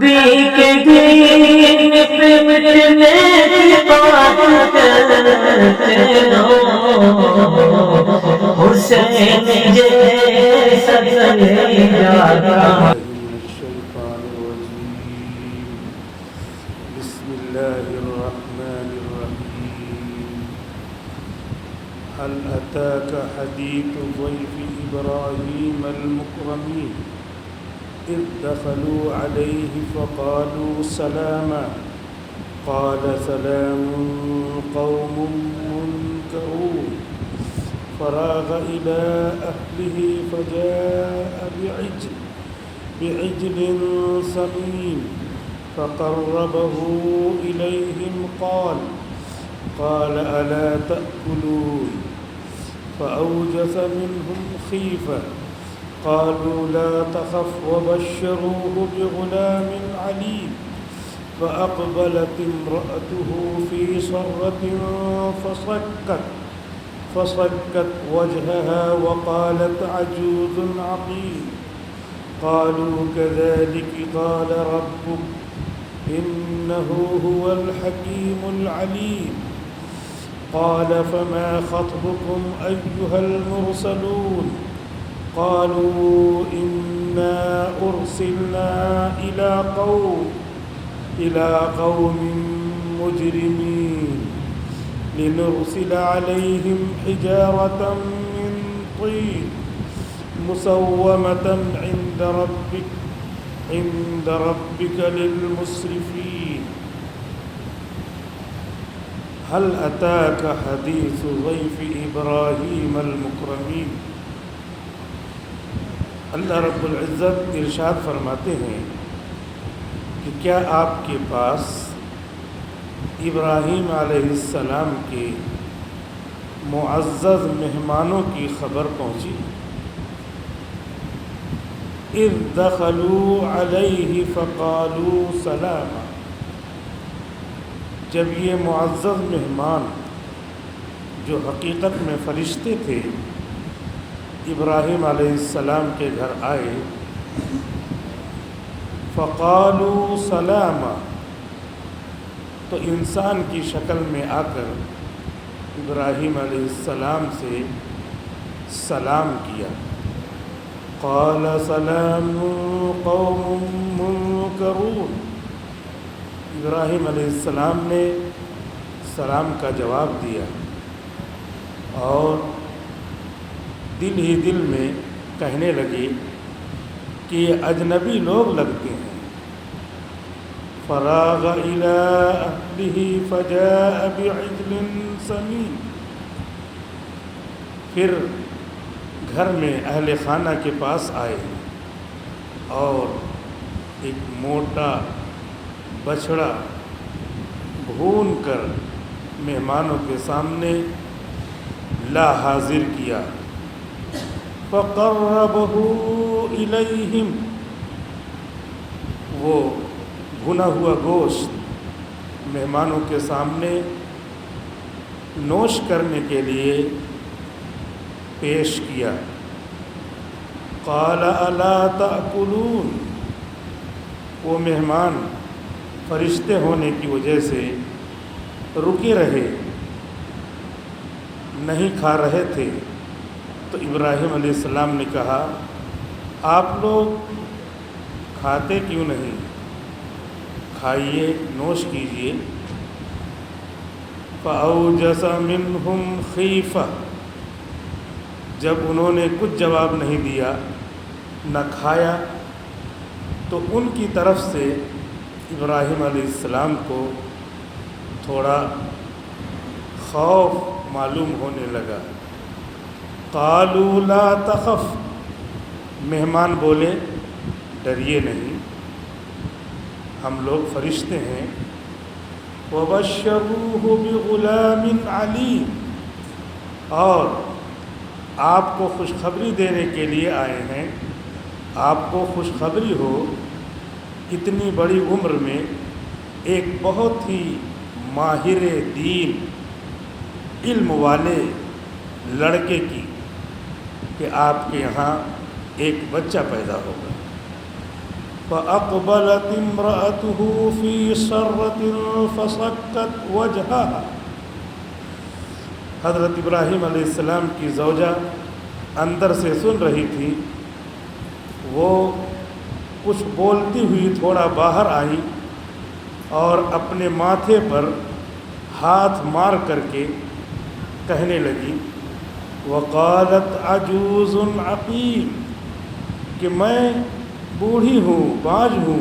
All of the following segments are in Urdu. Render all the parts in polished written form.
نبی کے دین پہ مٹنے کی بات کرتے ہو، حسین جیسا کلیجا الشيطان الرجيم. بسم الله الرحمن الرحيم. هل أتاك حديث ضيف إبراهيم المكرمين إذ دخلوا عليه فقالوا سلاما قال سلام قوم منكرون فراغ إلى أهله فجاء بعجل سمين فقربه إليهم قال ألا تأكلون فأوجس منهم خيفة قالوا لا تخف وبشروه بغلام عليم فأقبلت امرأته في صرة فصكت وجهها وقالت عجوز عقيم قالوا كذلك قال ربك إنه هو الحكيم العليم قال فما خطبكم أيها المرسلون قالوا إنا أرسلنا إلى قوم مجرمين لنرسل عليهم حجارة من طين مسومة عند ربك للمسرفين هل أتاك حديث ضيف إبراهيم المكرمين. اللہ رب العزت ارشاد فرماتے ہیں کہ کیا آپ کے پاس ابراہیم علیہ السلام کے معزز مہمانوں کی خبر پہنچی. اذ دخلوا علیہ فقالوا سلاما، جب یہ معزز مہمان جو حقیقت میں فرشتے تھے ابراہیم علیہ السلام کے گھر آئے، فقالوا سلاما، تو انسان کی شکل میں آ کر ابراہیم علیہ السلام سے سلام کیا. قال سلام قوم منکرون، ابراہیم علیہ السلام نے سلام کا جواب دیا اور دل ہی دل میں کہنے لگے کہ یہ اجنبی لوگ لگتے ہیں. فراغ إلى أهله فجاء بعجل سمين، پھر گھر میں اہل خانہ کے پاس آئے اور ایک موٹا بچھڑا بھون کر مہمانوں کے سامنے لا حاضر کیا. فقربه إليهم، وہ بھنا ہوا گوشت مہمانوں کے سامنے نوش کرنے کے لیے پیش کیا. قال الا تأکلون، وہ مہمان فرشتے ہونے کی وجہ سے رکے رہے، نہیں کھا رہے تھے. تو ابراہیم علیہ السلام نے کہا آپ لوگ کھاتے کیوں نہیں، کھائیے، نوش کیجیے. فأوجس منہم خیفہ، جب انہوں نے کچھ جواب نہیں دیا، نہ کھایا، تو ان کی طرف سے ابراہیم علیہ السلام کو تھوڑا خوف معلوم ہونے لگا. قالوا لا تخف، مہمان بولے ڈریے نہیں، ہم لوگ فرشتے ہیں. وَبَشَّرُوهُ بِغُلَامٍ عَلِيمٍ، اور آپ کو خوشخبری دینے کے لیے آئے ہیں، آپ کو خوشخبری ہو اتنی بڑی عمر میں ایک بہت ہی ماہر دین علم والے لڑکے کی کہ آپ کے یہاں ایک بچہ پیدا ہوگا. فأقبلت امرأته في سرة فصكت وجهها. حضرت ابراہیم علیہ السلام کی زوجہ اندر سے سن رہی تھی. وہ کچھ بولتی ہوئی تھوڑا باہر آئی اور اپنے ماتھے پر ہاتھ مار کر کے کہنے لگی وقالت عجوز عقیم کہ میں بوڑھی ہوں، باج ہوں،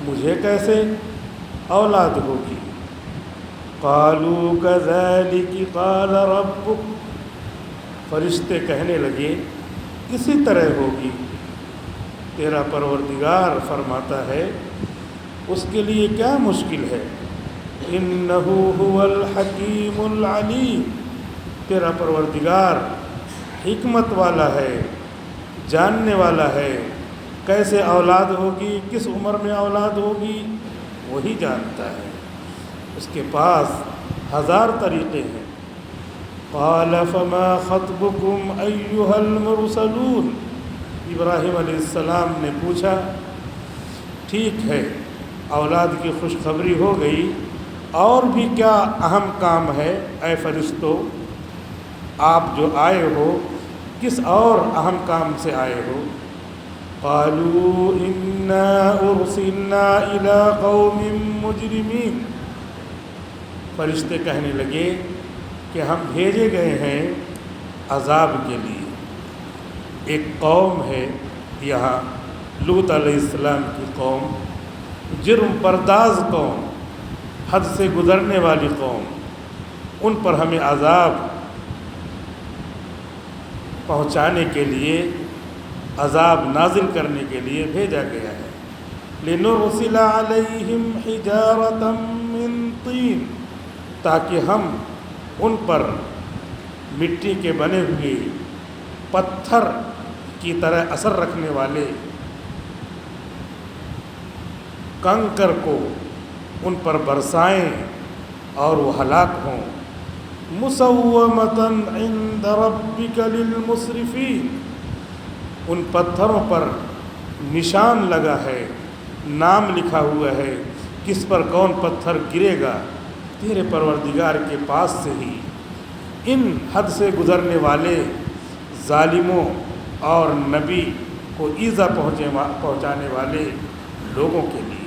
مجھے کیسے اولاد ہوگی. قالوا كذلك قال ربك، فرشتے کہنے لگے اسی طرح ہوگی، تیرا پروردگار فرماتا ہے. اس کے لیے کیا مشکل ہے؟ انه هو الحکیم العلیم، تیرا پروردگار حکمت والا ہے، جاننے والا ہے. کیسے اولاد ہوگی، کس عمر میں اولاد ہوگی، وہی جانتا ہے. اس کے پاس 1000 طریقے ہیں. قال فما خطبكم ایھا المرسلون، ابراہیم علیہ السلام نے پوچھا ٹھیک ہے اولاد کی خوشخبری ہو گئی، اور بھی کیا اہم کام ہے اے فرشتوں؟ آپ جو آئے ہو کس اور اہم کام سے آئے ہو؟ قالوا انا ارسلنا الى قوم مجرمین، فرشتے کہنے لگے کہ ہم بھیجے گئے ہیں عذاب کے لیے. ایک قوم ہے یہاں لوط علیہ السلام کی قوم، جرم پرداز قوم، حد سے گزرنے والی قوم. ان پر ہمیں عذاب پہنچانے کے لیے، عذاب نازل کرنے کے لیے بھیجا گیا ہے. لنرسل علیہم حجارۃ من طین، تاکہ ہم ان پر مٹی کے بنے ہوئے پتھر کی طرح اثر رکھنے والے کنکر کو ان پر برسائیں اور وہ ہلاک ہوں. مسومۃ عند ربک للمسرفین، ان پتھروں پر نشان لگا ہے، نام لکھا ہوا ہے کس پر کون پتھر گرے گا. تیرے پروردگار کے پاس سے ہی ان حد سے گزرنے والے ظالموں اور نبی کو ایذا پہنچانے والے لوگوں کے لیے.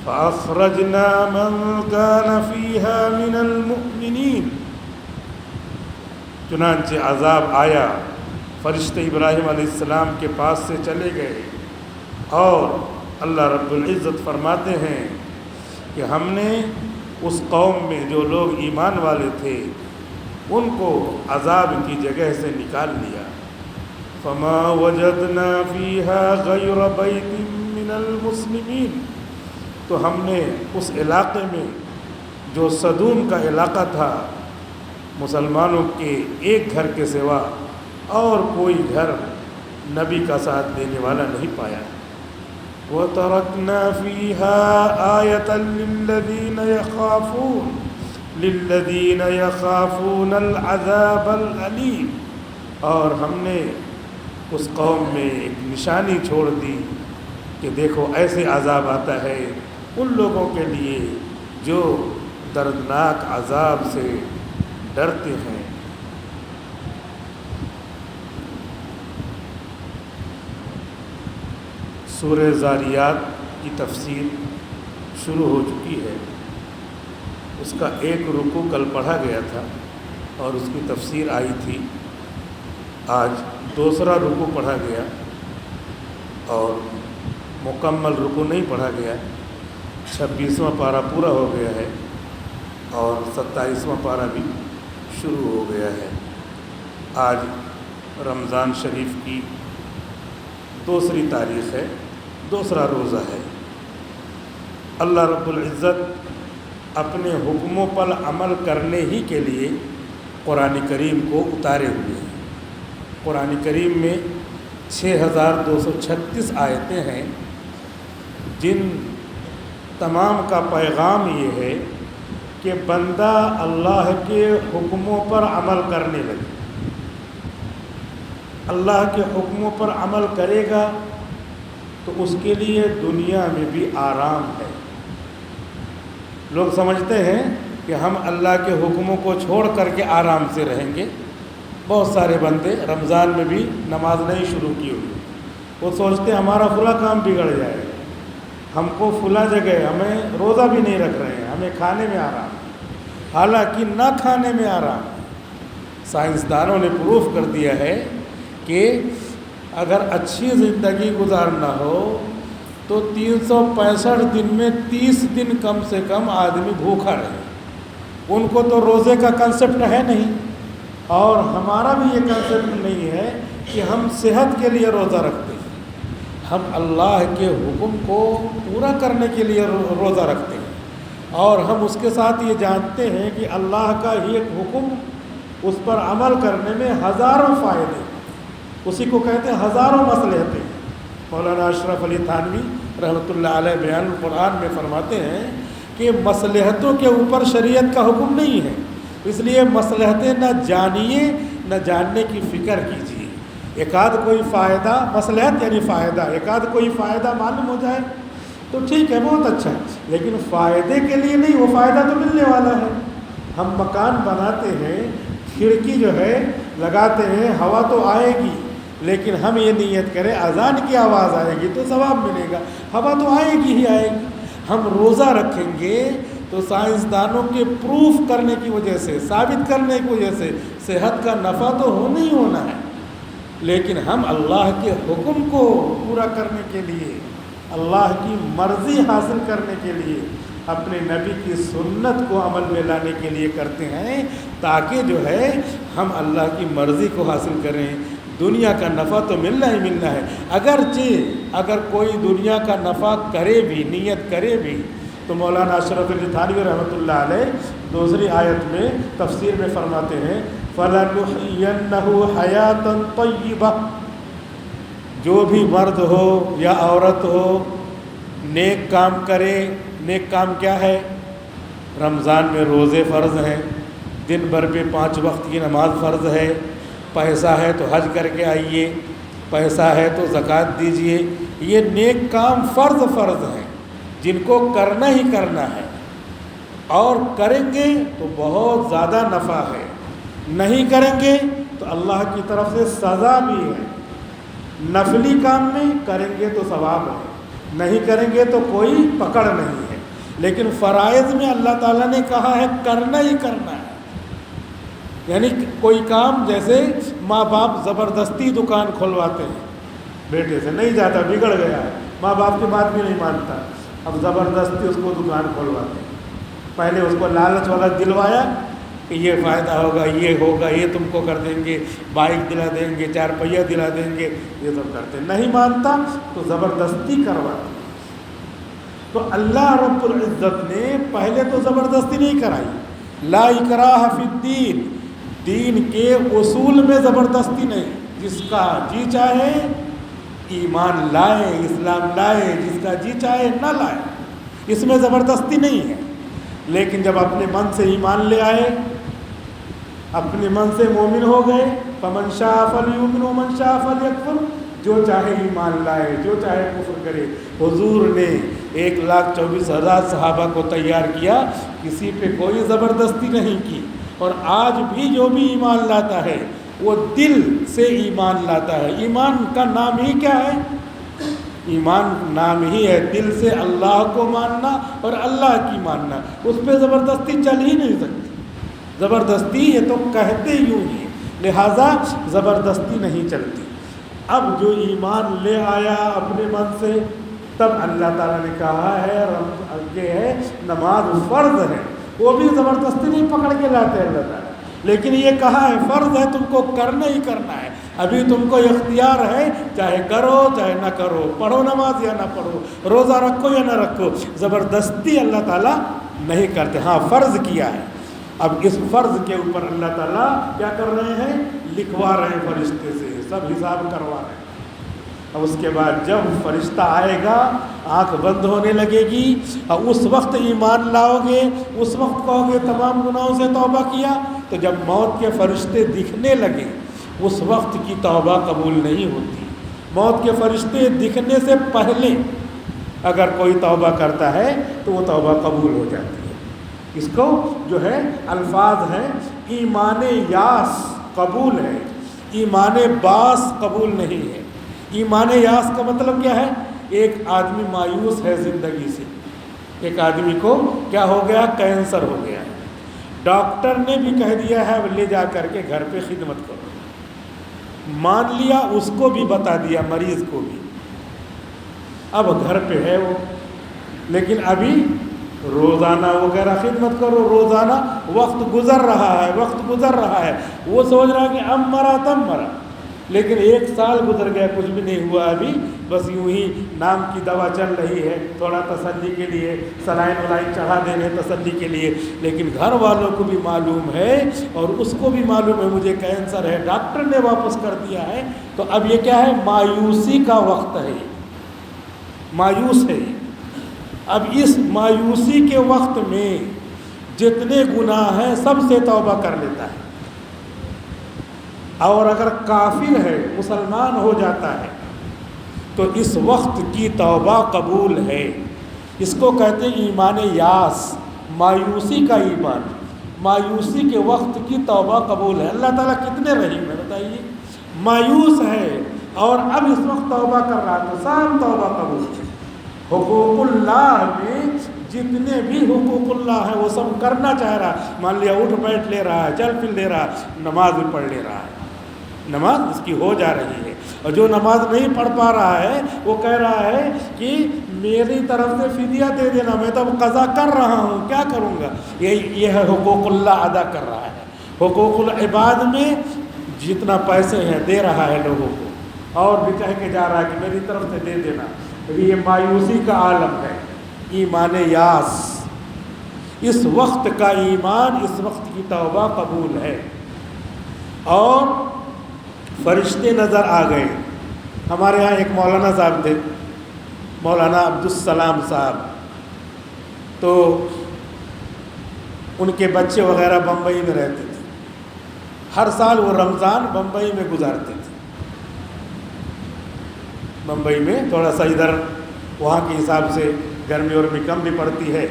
فَأَخْرَجْنَا مَنْ كَانَ فِيهَا مِنَ الْمُؤْمِنِينَ، چنانچہ عذاب آیا، فرشتے ابراہیم علیہ السلام کے پاس سے چلے گئے، اور اللہ رب العزت فرماتے ہیں کہ ہم نے اس قوم میں جو لوگ ایمان والے تھے ان کو عذاب کی جگہ سے نکال لیا. فما وجدنا فيها غير بيت من المسلمين، تو ہم نے اس علاقے میں جو صدوم کا علاقہ تھا مسلمانوں کے ایک گھر کے سوا اور کوئی گھر نبی کا ساتھ دینے والا نہیں پایا. وَتَرَكْنَا فِيهَا آيَةً لِلَّذِينَ يَخَافُونَ الْعَذَابَ الْأَلِيمَ، اور ہم نے اس قوم میں ایک نشانی چھوڑ دی کہ دیکھو ایسے عذاب آتا ہے ان لوگوں کے لیے جو دردناک عذاب سے ڈرتے ہیں. سورہ زاریات کی تفسیر شروع ہو چکی ہے. اس کا ایک رکوع کل پڑھا گیا تھا اور اس کی تفسیر آئی تھی. آج دوسرا رکوع پڑھا گیا اور مکمل رکوع نہیں پڑھا گیا. 26واں پارہ پورا ہو گیا ہے اور 27واں پارہ بھی شروع ہو گیا ہے. آج رمضان شریف کی دوسری تاریخ ہے، دوسرا روزہ ہے. اللہ رب العزت اپنے حکموں پر عمل کرنے ہی کے لیے قرآن کریم کو اتارے ہوئے ہیں. قرآن کریم میں 6236 آیتیں ہیں جن تمام کا پیغام یہ ہے کہ بندہ اللہ کے حکموں پر عمل کرنے لگے. اللہ کے حکموں پر عمل کرے گا تو اس کے لیے دنیا میں بھی آرام ہے۔ لوگ سمجھتے ہیں کہ ہم اللہ کے حکموں کو چھوڑ کر کے آرام سے رہیں گے۔ بہت سارے بندے رمضان میں بھی نماز نہیں شروع کی ہوئی، وہ سوچتے ہیں ہمارا فلاں کام بگڑ جائے گا، ہم کو فلاں جگہ ہمیں روزہ بھی نہیں رکھ رہے ہیں، ہمیں کھانے میں آرام ہے، حالانکہ نہ کھانے میں آرام ہے۔ سائنسدانوں نے پروف کر دیا ہے کہ اگر اچھی زندگی گزارنا ہو تو 365 دن میں 30 دن کم سے کم آدمی بھوکا رہے۔ ان کو تو روزے کا کنسپٹ ہے نہیں، اور ہمارا بھی یہ کنسپٹ نہیں ہے کہ ہم صحت کے لیے روزہ رکھتے ہیں۔ ہم اللہ کے حکم کو پورا کرنے کے لیے روزہ رکھتے ہیں، اور ہم اس کے ساتھ یہ جانتے ہیں کہ اللہ کا ہی ایک حکم، اس پر عمل کرنے میں ہزاروں فائدے، اسی کو کہتے ہیں ہزاروں مصلحتیں۔ مولانا اشرف علی تھانوی رحمۃ اللہ علیہ بیان القرآن میں فرماتے ہیں کہ مصلحتوں کے اوپر شریعت کا حکم نہیں ہے، اس لیے مصلحتیں نہ جانیے نہ جاننے کی فکر کیجیے۔ ایک آدھ کوئی فائدہ، مصلحت یعنی فائدہ، ایک آدھ کوئی فائدہ معلوم ہو جائے تو ٹھیک ہے، بہت اچھا، لیکن فائدے کے لیے نہیں، وہ فائدہ تو ملنے والا ہے۔ ہم مکان بناتے ہیں، کھڑکی جو ہے لگاتے ہیں، ہوا تو آئے گی، لیکن ہم یہ نیت کریں اذان کی آواز آئے گی تو ثواب ملے گا، ہوا تو آئے گی ہی آئے گی۔ ہم روزہ رکھیں گے تو سائنسدانوں کے پروف کرنے کی وجہ سے، ثابت کرنے کی وجہ سے صحت کا نفع تو ہونا ہی ہونا ہے، لیکن ہم اللہ کے حکم کو پورا کرنے کے لیے، اللہ کی مرضی حاصل کرنے کے لیے، اپنے نبی کی سنت کو عمل میں لانے کے لیے کرتے ہیں، تاکہ جو ہے ہم اللہ کی مرضی کو حاصل کریں۔ دنیا کا نفع تو ملنا ہی ملنا ہے، اگرچہ اگر کوئی دنیا کا نفع کرے بھی، نیت کرے بھی، تو مولانا اشرف علی تھانوی رحمۃ اللہ علیہ دوسری آیت میں تفسیر میں فرماتے ہیں فَلَنُحْيِيَنَّهُ حَيَاةً طَيِّبَةً، جو بھی مرد ہو یا عورت ہو نیک کام کرے۔ نیک کام کیا ہے؟ رمضان میں روزے فرض ہیں، دن بھر پہ 5 وقت کی نماز فرض ہے، پیسہ ہے تو حج کر کے آئیے، پیسہ ہے تو زکوٰۃ دیجئے۔ یہ نیک کام فرض ہیں جن کو کرنا ہی کرنا ہے، اور کریں گے تو بہت زیادہ نفع ہے، نہیں کریں گے تو اللہ کی طرف سے سزا بھی ہے۔ نفلی کام میں کریں گے تو ثواب ہے، نہیں کریں گے تو کوئی پکڑ نہیں ہے، لیکن فرائض میں اللہ تعالیٰ نے کہا ہے کرنا ہی کرنا ہے۔ یعنی کوئی کام، جیسے ماں باپ زبردستی دکان کھلواتے ہیں، بیٹے سے نہیں جاتا، بگڑ گیا ہے، ماں باپ کی بات بھی نہیں مانتا، اب زبردستی اس کو دکان کھلواتے ہیں۔ پہلے اس کو لالچ والا دلوایا کہ یہ فائدہ ہوگا، یہ ہوگا، یہ تم کو کر دیں گے، بائک دلا دیں گے، 4 پہیہ دلا دیں گے، یہ سب کرتے ہیں، نہیں مانتا تو زبردستی کرواتے۔ تو اللہ رب العزت نے پہلے تو زبردستی نہیں کرائی، لا اکراہ فی الدین، دین کے اصول میں زبردستی نہیں، جس کا جی چاہے ایمان لائے، اسلام لائے، جس کا جی چاہے نہ لائے، اس میں زبردستی نہیں ہے۔ لیکن جب اپنے من سے ایمان لے آئے، اپنے من سے مومن ہو گئے، فمن شاء فلیؤمن ومن شاء فلیکفر، جو چاہے ایمان لائے، جو چاہے کفر کرے۔ حضور نے 1,24,000 صحابہ کو تیار کیا، کسی پہ کوئی زبردستی نہیں کی، اور آج بھی جو بھی ایمان لاتا ہے وہ دل سے ایمان لاتا ہے۔ ایمان کا نام ہی کیا ہے؟ ایمان نام ہی ہے دل سے اللہ کو ماننا اور اللہ کی ماننا، اس پہ زبردستی چل ہی نہیں سکتی۔ زبردستی یہ تو کہتے یوں ہی، لہٰذا زبردستی نہیں چلتی۔ اب جو ایمان لے آیا اپنے من سے، تب اللہ تعالیٰ نے کہا ہے یہ ہے نماز فرض ہے، وہ بھی زبردستی نہیں پکڑ کے لاتے اللہ تعالیٰ، لیکن یہ کہا ہے فرض ہے، تم کو کرنا ہی کرنا ہے، ابھی تم کو اختیار ہے، چاہے کرو چاہے نہ کرو، پڑھو نماز یا نہ پڑھو، روزہ رکھو یا نہ رکھو، زبردستی اللہ تعالیٰ نہیں کرتے۔ ہاں فرض کیا ہے، اب اس فرض کے اوپر اللہ تعالیٰ کیا کر رہے ہیں؟ لکھوا رہے ہیں فرشتے سے، سب حساب کروا رہے ہیں۔ اب اس کے بعد جب فرشتہ آئے گا، آنکھ بند ہونے لگے گی، اور اس وقت ایمان لاؤ گے، اس وقت کہو گے تمام گناہوں سے توبہ کیا، تو جب موت کے فرشتے دکھنے لگے اس وقت کی توبہ قبول نہیں ہوتی۔ موت کے فرشتے دکھنے سے پہلے اگر کوئی توبہ کرتا ہے تو وہ توبہ قبول ہو جاتی ہے۔ اس کو جو ہے الفاظ ہیں ایمان یاس قبول ہے، ایمان باس قبول نہیں ہے۔ ایمان یاس کا مطلب کیا ہے؟ ایک آدمی مایوس ہے زندگی سے، ایک آدمی کو کیا ہو گیا؟ کینسر ہو گیا، ڈاکٹر نے بھی کہہ دیا ہے لے جا کر کے گھر پہ خدمت کرو، مان لیا، اس کو بھی بتا دیا، مریض کو بھی، اب گھر پہ ہے وہ، لیکن ابھی روزانہ وغیرہ خدمت کرو، روزانہ وقت گزر رہا ہے، وقت گزر رہا ہے، وہ سوچ رہا کہ اب مرا تب مرا، لیکن 1 سال گزر گیا، کچھ بھی نہیں ہوا ابھی، بس یوں ہی نام کی دوا چل رہی ہے تھوڑا تسلی کے لیے، سلائن ولائن چڑھا دے رہے تسلی کے لیے، لیکن گھر والوں کو بھی معلوم ہے اور اس کو بھی معلوم ہے مجھے کینسر ہے، ڈاکٹر نے واپس کر دیا ہے، تو اب یہ کیا ہے؟ مایوسی کا وقت ہے، مایوس ہے۔ اب اس مایوسی کے وقت میں جتنے گناہ ہیں سب سے توبہ کر لیتا ہے، اور اگر کافر ہے، مسلمان ہو جاتا ہے، تو اس وقت کی توبہ قبول ہے۔ اس کو کہتے ہیں ایمان یاس، مایوسی کا ایمان، مایوسی کے وقت کی توبہ قبول ہے۔ اللہ تعالیٰ کتنے رحیم ہے بتائیے، مایوس ہے اور اب اس وقت توبہ کر رہا تو سب توبہ قبول ہے۔ حقوق اللہ میں جتنے بھی حقوق اللہ ہیں وہ سب کرنا چاہ رہا ہے، مان لیا اٹھ بیٹھ لے رہا ہے، چل پھر لے رہا ہے، نماز بھی پڑھ لے رہا ہے، نماز اس کی ہو جا رہی ہے، اور جو نماز نہیں پڑھ پا رہا ہے وہ کہہ رہا ہے کہ میری طرف سے فدیہ دے دینا، میں تو قضا کر رہا ہوں، کیا کروں گا؟ یہ ہے حقوق اللہ ادا کر رہا ہے۔ حقوق العباد میں جتنا پیسے ہیں دے رہا ہے لوگوں کو، اور بھی کہہ کے جا رہا ہے کہ میری طرف سے دے دینا، یہ مایوسی کا عالم ہے۔ ایمان یاس، اس وقت کا ایمان، اس وقت کی توبہ قبول ہے۔ اور فرشتے نظر آ گئے۔ ہمارے ہاں ایک مولانا صاحب تھے، مولانا عبدالسلام صاحب، تو ان کے بچے وغیرہ بمبئی میں رہتے تھے، ہر سال وہ رمضان بمبئی میں گزارتے تھے، بمبئی میں تھوڑا سا ادھر وہاں کے حساب سے گرمی اور بھی کم بھی پڑتی ہے،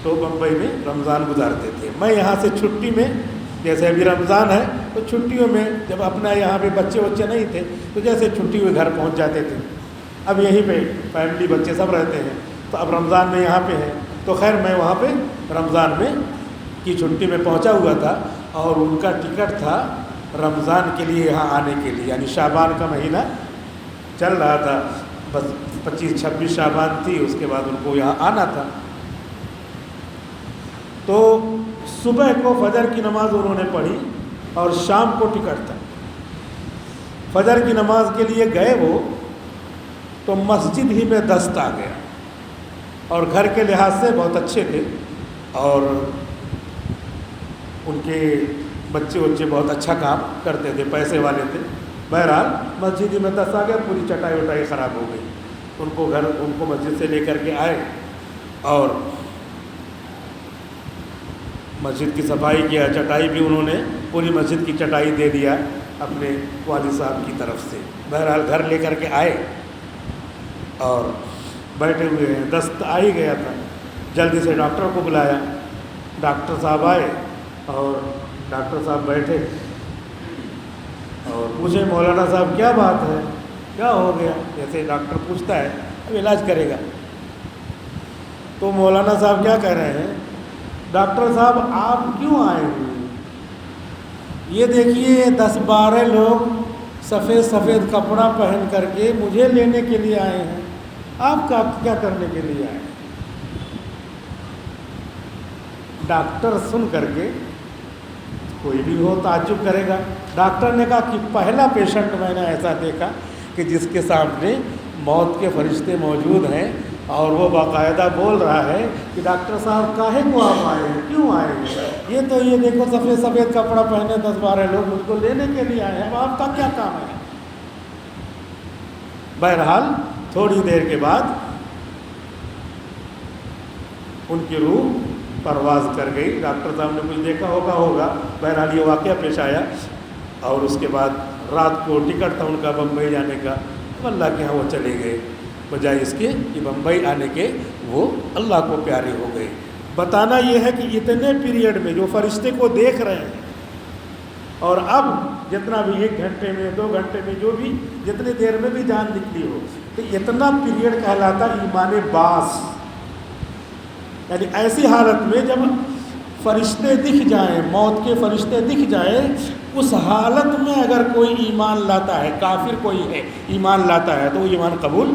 تو بمبئی میں رمضان گزارتے تھے۔ میں یہاں سے چھٹی میں، جیسے ابھی رمضان ہے تو چھٹیوں میں جب اپنا یہاں پہ بچے نہیں تھے تو جیسے چھٹی ہوئے گھر پہنچ جاتے تھے، اب یہیں پہ فیملی بچے سب رہتے ہیں، تو اب رمضان میں یہاں پہ ہیں، تو خیر میں وہاں پہ رمضان میں کی چھٹی میں پہنچا ہوا تھا، اور ان کا ٹکٹ تھا رمضان کے لیے یہاں آنے کے لیے، یعنی شعبان کا مہینہ چل رہا تھا، بس 25-26 شعبان تھی، اس کے بعد ان کو یہاں آنا تھا۔ تو صبح کو فجر کی نماز انہوں نے پڑھی اور شام کو ٹکٹ تھا، فجر کی نماز کے لیے گئے وہ، تو مسجد ہی میں دست آ گیا، اور گھر کے لحاظ سے بہت اچھے تھے، اور ان کے بچے بہت اچھا کام کرتے تھے، پیسے والے تھے، بہرحال مسجد ہی میں دست آ گیا، پوری چٹائی وٹائی خراب ہو گئی، ان کو مسجد سے لے کر کے آئے اور مسجد کی صفائی کیا، چٹائی بھی انہوں نے پوری مسجد کی چٹائی دے دیا اپنے والد صاحب کی طرف سے، بہرحال گھر لے کر کے آئے اور بیٹھے ہوئے ہیں، دست آ ہی گیا تھا، جلدی سے ڈاکٹر کو بلایا، ڈاکٹر صاحب آئے اور ڈاکٹر صاحب بیٹھے اور پوچھے مولانا صاحب کیا بات ہے، کیا ہو گیا؟ جیسے ڈاکٹر پوچھتا ہے اب علاج کرے گا، تو مولانا صاحب کیا کہہ رہے ہیں، ڈاکٹر صاحب آپ کیوں آئے ہوئے؟ یہ دیکھیے 10-12 لوگ سفید کپڑا پہن کر کے مجھے لینے کے لیے آئے ہیں، آپ کیا کرنے کے لیے آئے؟ ڈاکٹر سن کر کے، کوئی بھی ہو تعجب کرے گا، ڈاکٹر نے کہا کہ پہلا پیشنٹ میں نے ایسا دیکھا کہ جس کے سامنے موت کے فرشتے موجود ہیں، اور وہ باقاعدہ بول رہا ہے کہ ڈاکٹر صاحب کاہے کو آپ آئے ہیں، کیوں آئے ہیں؟ یہ تو یہ دیکھو سفید کپڑا پہنے 10-12 لوگ مجھ کو لینے کے لیے آئے ہیں، اب آپ کا کیا کام ہے؟ بہرحال تھوڑی دیر کے بعد ان کی روح پرواز کر گئی، ڈاکٹر صاحب نے کچھ دیکھا ہوگا، بہرحال یہ واقعہ پیش آیا، اور اس کے بعد رات کو ٹکٹ تھا ان کا بمبئی جانے کا، اب اللہ کے ہاں وہ چلے گئے، بجائے اس کے کہ بمبئی آنے کے وہ اللہ کو پیارے ہو گئے۔ بتانا یہ ہے کہ اتنے پیریڈ میں جو فرشتے کو دیکھ رہے ہیں، اور اب جتنا بھی 1 گھنٹے میں 2 گھنٹے میں جو بھی جتنی دیر میں بھی جان نکلی ہو، تو اتنا پیریڈ کہلاتا ایمان باس، یعنی ایسی حالت میں جب فرشتے دکھ جائیں، موت کے فرشتے دکھ جائیں، اس حالت میں اگر کوئی ایمان لاتا ہے، کافر کوئی ہے ایمان لاتا ہے، تو وہ ایمان قبول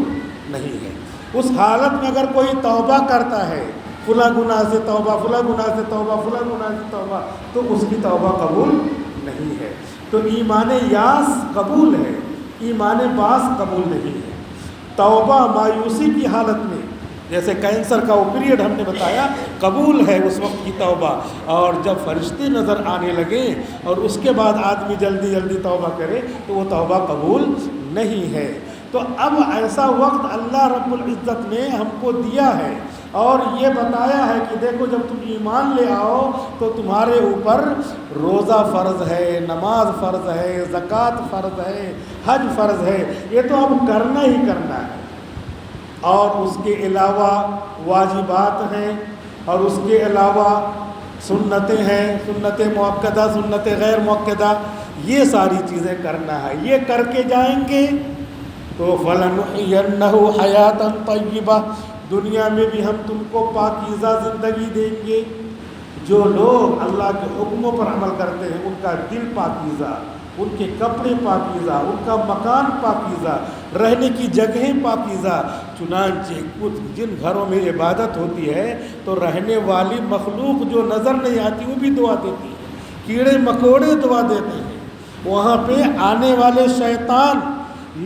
نہیں ہے۔ اس حالت میں اگر کوئی توبہ کرتا ہے، فلاں گناہ سے توبہ، فلاں گناہ سے توبہ، فلاں گناہ سے توبہ، تو اس کی توبہ قبول نہیں ہے۔ تو ایمان یاس قبول ہے، ایمان باس قبول نہیں ہے۔ توبہ مایوسی کی حالت میں، جیسے کینسر کا وہ پیریڈ ہم نے بتایا، قبول ہے اس وقت کی توبہ، اور جب فرشتے نظر آنے لگیں اور اس کے بعد آدمی جلدی جلدی توبہ کرے تو وہ توبہ قبول نہیں ہے۔ تو اب ایسا وقت اللہ رب العزت نے ہم کو دیا ہے اور یہ بتایا ہے کہ دیکھو جب تم ایمان لے آؤ تو تمہارے اوپر روزہ فرض ہے، نماز فرض ہے، زکوٰۃ فرض ہے، حج فرض ہے، یہ تو اب کرنا ہی کرنا ہے، اور اس کے علاوہ واجبات ہیں، اور اس کے علاوہ سنتیں ہیں، سنت مؤکدہ، سنت غیر مؤکدہ، یہ ساری چیزیں کرنا ہے۔ یہ کر کے جائیں گے تو فَلَنُحْيَنَّهُ حَيَاةً طَيِّبَةً، دنیا میں بھی ہم تم کو پاکیزہ زندگی دیں گے۔ جو لوگ اللہ کے حکموں پر عمل کرتے ہیں ان کا دل پاکیزہ، ان کے کپڑے پاکیزہ، ان کا مکان پاکیزہ، رہنے کی جگہیں پاکیزہ۔ چنانچہ کچھ جن گھروں میں عبادت ہوتی ہے تو رہنے والی مخلوق جو نظر نہیں آتی وہ بھی دعا دیتی ہے، کیڑے مکوڑے دعا دیتے ہیں، وہاں پہ آنے والے شیطان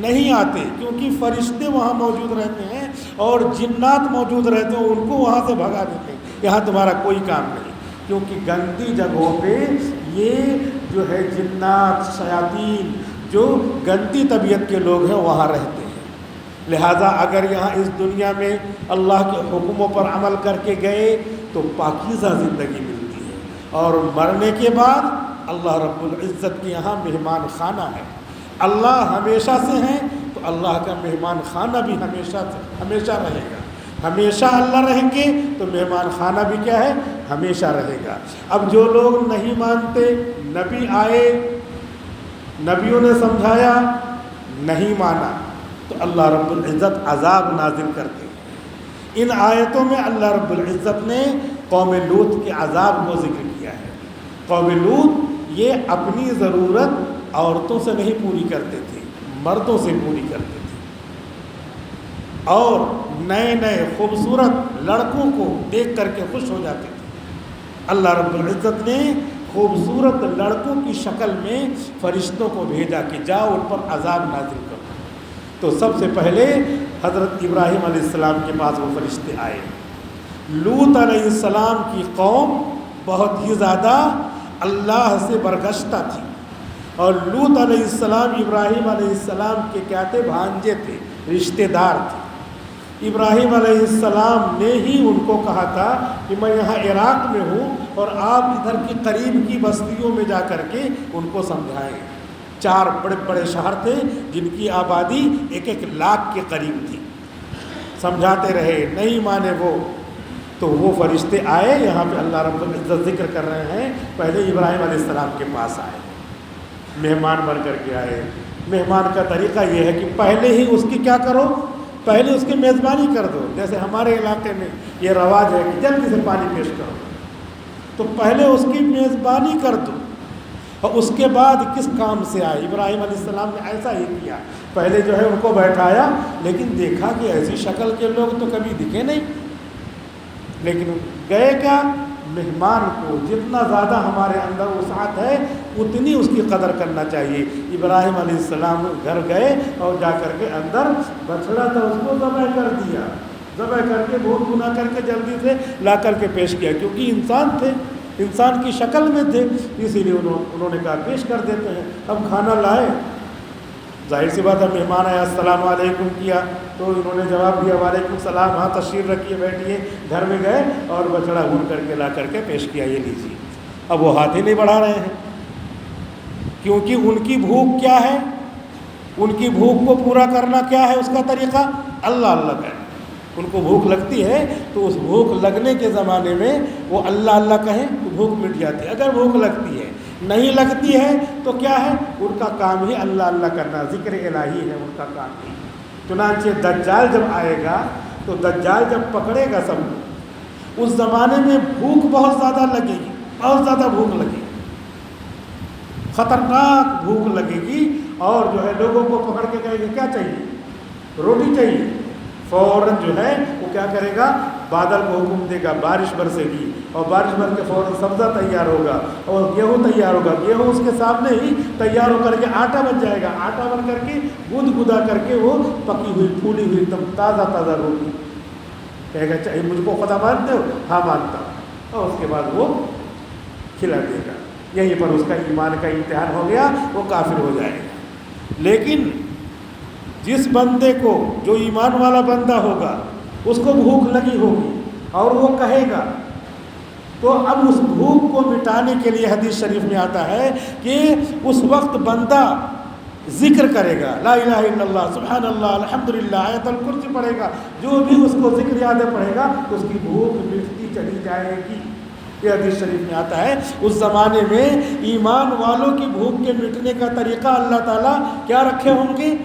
نہیں آتے کیونکہ فرشتے وہاں موجود رہتے ہیں اور جنات موجود رہتے ہیں، ان کو وہاں سے بھگا دیتے ہیں، یہاں تمہارا کوئی کام نہیں، کیونکہ گندی جگہوں پہ یہ جو ہے جنات، شیاطین، جو گندی طبیعت کے لوگ ہیں وہاں رہتے ہیں۔ لہٰذا اگر یہاں اس دنیا میں اللہ کے حکموں پر عمل کر کے گئے تو پاکیزہ زندگی ملتی ہے، اور مرنے کے بعد اللہ رب العزت کے یہاں مہمان خانہ ہے۔ اللہ ہمیشہ سے ہیں تو اللہ کا مہمان خانہ بھی ہمیشہ رہے گا۔ ہمیشہ اللہ رہیں گے تو مہمان خانہ بھی کیا ہے؟ ہمیشہ رہے گا۔ اب جو لوگ نہیں مانتے، نبی آئے، نبیوں نے سمجھایا، نہیں مانا، تو اللہ رب العزت عذاب نازل کرتے ہیں۔ ان آیتوں میں اللہ رب العزت نے قوم لوط کے عذاب کو ذکر کیا ہے۔ قوم لوط یہ اپنی ضرورت عورتوں سے نہیں پوری کرتے تھے، مردوں سے پوری کرتے تھے، اور نئے نئے خوبصورت لڑکوں کو دیکھ کر کے خوش ہو جاتے تھے۔ اللہ رب العزت نے خوبصورت لڑکوں کی شکل میں فرشتوں کو بھیجا کہ جاؤ ان پر عذاب نازل کرو۔ تو سب سے پہلے حضرت ابراہیم علیہ السلام کے پاس وہ فرشتے آئے۔ لوط علیہ السلام کی قوم بہت ہی زیادہ اللہ سے برگشتہ تھی، اور لوط علیہ السلام ابراہیم علیہ السلام کے کیا تھے؟ بھانجے تھے، رشتہ دار تھے۔ ابراہیم علیہ السلام نے ہی ان کو کہا تھا کہ میں یہاں عراق میں ہوں اور آپ ادھر کی قریب کی بستیوں میں جا کر کے ان کو سمجھائیں۔ 4 بڑے بڑے شہر تھے جن کی آبادی 1 لاکھ کے قریب تھی۔ سمجھاتے رہے، نہیں مانے وہ، تو وہ فرشتے آئے۔ یہاں پہ اللہ رب العزت ذکر کر رہے ہیں، پہلے ابراہیم علیہ السلام کے پاس آئے، مہمان بن کر کے آئے۔ مہمان کا طریقہ یہ ہے کہ پہلے ہی اس کی کیا کرو؟ پہلے اس کی میزبانی کر دو۔ جیسے ہمارے علاقے میں یہ رواج ہے کہ جلدی سے پانی پیش کرو، تو پہلے اس کی میزبانی کر دو، اور اس کے بعد کس کام سے آئے۔ ابراہیم علیہ السلام نے ایسا ہی کیا، پہلے جو ہے ان کو بیٹھایا، لیکن دیکھا کہ ایسی شکل کے لوگ تو کبھی دکھے نہیں، لیکن گئے کیا؟ مہمان کو جتنا زیادہ ہمارے اندر وسعت ہے اتنی اس کی قدر کرنا چاہیے۔ ابراہیم علیہ السلام گھر گئے اور جا کر کے اندر بچڑا تھا اس کو ذبح کر دیا، ذبح کر کے بھون بھنا کر کے جلدی سے لا کر کے پیش کیا، کیونکہ انسان تھے، انسان کی شکل میں تھے، اسی لیے انہوں نے کہا پیش کر دیتے ہیں۔ اب کھانا لائے، ظاہر سی بات ہے مہمان آیا، السلام علیکم کیا تو انہوں نے جواب دیا وعلیکم السلام، ہاں تشریف رکھیے بیٹھیے۔ گھر میں گئے اور بچڑا بھون کر کے لا کر کے پیش کیا، یہ لیجیے۔ اب وہ ہاتھ ہی نہیں بڑھا رہے ہیں، کیونکہ ان کی بھوک کیا ہے؟ ان کی بھوک کو پورا کرنا کیا ہے اس کا طریقہ؟ اللہ اللہ کہنا. ان کو بھوک لگتی ہے تو اس بھوک لگنے کے زمانے میں وہ اللہ اللہ کہیں تو بھوک مٹ جاتی ہے. اگر بھوک لگتی ہے نہیں لگتی ہے تو کیا ہے؟ ان کا کام ہی اللہ اللہ کرنا، ذکر الہی ہے ان کا کام ہی. چنانچہ دجال جب آئے گا تو دجال جب پکڑے گا سب کو، اس زمانے میں بھوک بہت زیادہ لگے گی، بہت زیادہ بھوک لگے گی، خطرناک بھوک لگے گی. اور جو ہے لوگوں کو پکڑ کے کہے گا کیا چاہیے؟ روٹی چاہیے. فوراً جو ہے وہ کیا کرے گا؟ بادل کو حکم دے گا بارش برسے گی، اور بارش بر کے فوراً سبزہ تیار ہوگا اور گیہوں تیار ہوگا. گیہوں اس کے سامنے ہی تیار ہو کر کے آٹا بن جائے گا. آٹا بن کر کے گود گدا کر کے وہ پکی ہوئی پھولی ہوئی ایک دم تازہ تازہ روٹی کہے گا چاہیے مجھ کو خدا مانتے ہو؟ ہاں مانتا ہوں. اور اس کے بعد وہ کھلا دے گا. یہیں پر اس کا ایمان کا امتحان ہو گیا، وہ کافر ہو جائے گا. لیکن جس بندے کو، جو ایمان والا بندہ ہوگا، اس کو بھوک لگی ہوگی اور وہ کہے گا، تو اب اس بھوک کو مٹانے کے لیے حدیث شریف میں آتا ہے کہ اس وقت بندہ ذکر کرے گا، لا الہ الا اللہ، سبحان اللہ، الحمدللہ، آیت الکرسی پڑھے گا. جو بھی اس کو ذکر یادیں پڑھے گا تو اس کی بھوک مٹتی چلی جائے گی. یہ حدیث شریف میں آتا ہے. اس زمانے میں ایمان والوں کی بھوک کے مٹنے کا طریقہ اللہ تعالیٰ کیا رکھے ہوں گے؟